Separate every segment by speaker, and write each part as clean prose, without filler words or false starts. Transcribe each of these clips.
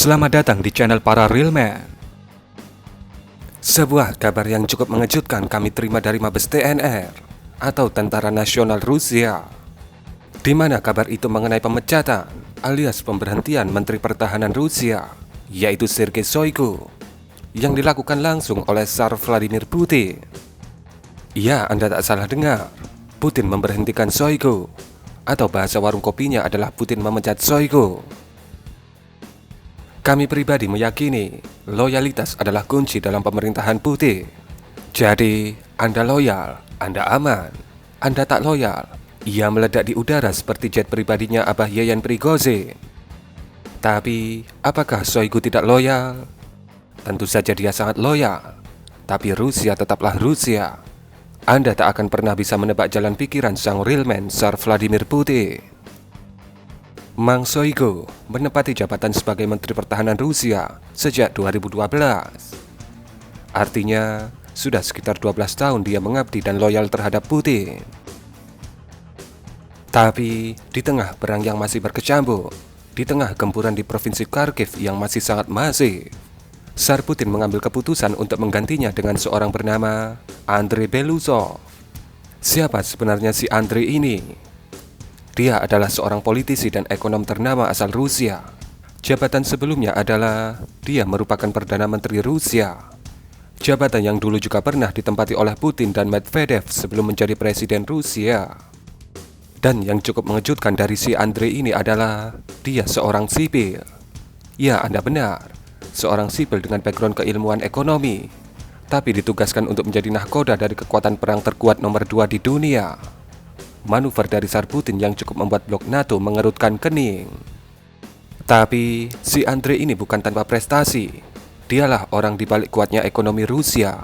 Speaker 1: Selamat datang di channel para Real Man. Sebuah kabar yang cukup mengejutkan kami terima dari Mabes TNR atau Tentara Nasional Rusia, di mana kabar itu mengenai pemecatan alias pemberhentian Menteri Pertahanan Rusia, yaitu Sergei Shoigu, yang dilakukan langsung oleh Tsar Vladimir Putin. Ya, Anda tak salah dengar, Putin memberhentikan Shoigu, atau bahasa warung kopinya adalah Putin memecat Shoigu. Kami pribadi meyakini loyalitas adalah kunci dalam pemerintahan Putin. Jadi, Anda loyal, Anda aman. Anda tak loyal, ia meledak di udara seperti jet pribadinya Abah Yayan Prigozhin. Tapi, apakah Shoigu tidak loyal? Tentu saja dia sangat loyal. Tapi Rusia tetaplah Rusia. Anda tak akan pernah bisa menebak jalan pikiran sang real man Tsar Vladimir Putin. Mang Shoigu menempati jabatan sebagai Menteri Pertahanan Rusia sejak 2012. Artinya, sudah sekitar 12 tahun dia mengabdi dan loyal terhadap Putin. Tapi, di tengah perang yang masih berkecamuk, di tengah gempuran di Provinsi Kharkiv yang masih sangat masif, Tsar Putin mengambil keputusan untuk menggantinya dengan seorang bernama Andrei Belousov. Siapa sebenarnya si Andrei ini? Dia adalah seorang politisi dan ekonom ternama asal Rusia. Jabatan sebelumnya adalah dia merupakan Perdana Menteri Rusia. Jabatan yang dulu juga pernah ditempati oleh Putin dan Medvedev sebelum menjadi Presiden Rusia. Dan yang cukup mengejutkan dari si Andrei ini adalah dia seorang sipil. Ya, Anda benar, seorang sipil dengan background keilmuan ekonomi, tapi ditugaskan untuk menjadi nahkoda dari kekuatan perang terkuat nomor 2 di dunia. Manuver dari Tsar Putin yang cukup membuat blok NATO mengerutkan kening. Tapi si Andrei ini bukan tanpa prestasi. Dialah orang di balik kuatnya ekonomi Rusia.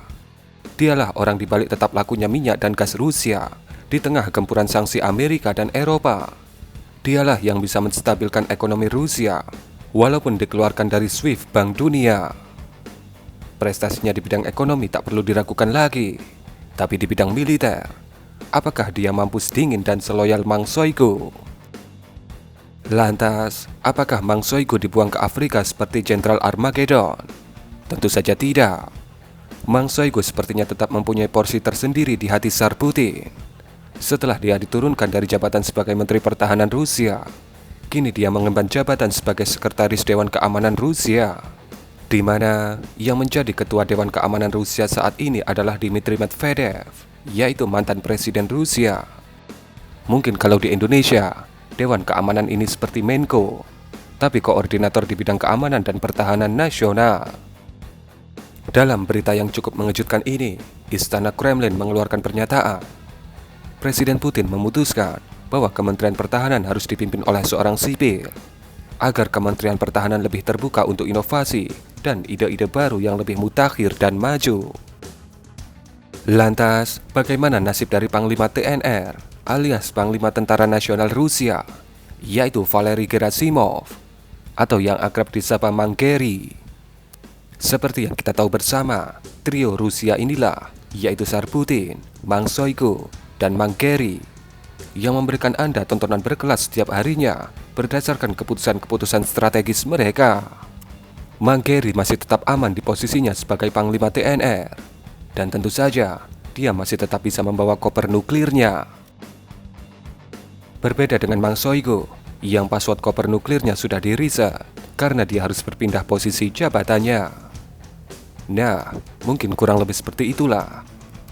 Speaker 1: Dialah orang di balik tetap lakunya minyak dan gas Rusia di tengah gempuran sanksi Amerika dan Eropa. Dialah yang bisa menstabilkan ekonomi Rusia walaupun dikeluarkan dari SWIFT Bank Dunia. Prestasinya di bidang ekonomi tak perlu diragukan lagi. Tapi di bidang militer, apakah dia mampu sedingin dan seloyal Mang Shoigu? Lantas, apakah Mang Shoigu dibuang ke Afrika seperti Jenderal Armageddon? Tentu saja tidak. Mang Shoigu sepertinya tetap mempunyai porsi tersendiri di hati Tsar Putin. Setelah dia diturunkan dari jabatan sebagai Menteri Pertahanan Rusia, kini dia mengemban jabatan sebagai Sekretaris Dewan Keamanan Rusia, di mana yang menjadi Ketua Dewan Keamanan Rusia saat ini adalah Dmitry Medvedev, yaitu mantan Presiden Rusia. Mungkin kalau di Indonesia, Dewan Keamanan ini seperti Menko, tapi koordinator di bidang keamanan dan pertahanan nasional. Dalam berita yang cukup mengejutkan ini, Istana Kremlin mengeluarkan pernyataan. Presiden Putin memutuskan bahwa Kementerian Pertahanan harus dipimpin oleh seorang sipil, agar Kementerian Pertahanan lebih terbuka untuk inovasi dan ide-ide baru yang lebih mutakhir dan maju. Lantas, bagaimana nasib dari Panglima TNR alias Panglima Tentara Nasional Rusia, yaitu Valery Gerasimov, atau yang akrab disapa Mang Geri? Seperti yang kita tahu bersama, trio Rusia inilah, yaitu Tsar Putin, Mang Shoigu, dan Mang Geri, yang memberikan Anda tontonan berkelas setiap harinya berdasarkan keputusan-keputusan strategis mereka. Mang Geri masih tetap aman di posisinya sebagai Panglima TNR. Dan tentu saja, dia masih tetap bisa membawa koper nuklirnya. Berbeda dengan Mang Shoigu, yang password koper nuklirnya sudah di-reset karena dia harus berpindah posisi jabatannya. Nah, mungkin kurang lebih seperti itulah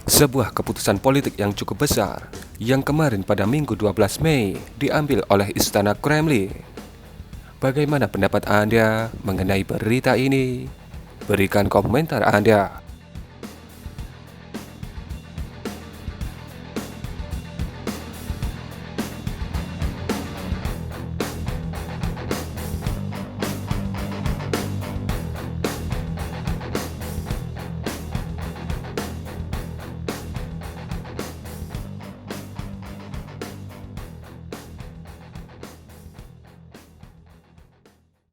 Speaker 1: sebuah keputusan politik yang cukup besar yang kemarin pada Minggu 12 Mei diambil oleh Istana Kremlin. Bagaimana pendapat Anda mengenai berita ini? Berikan komentar Anda.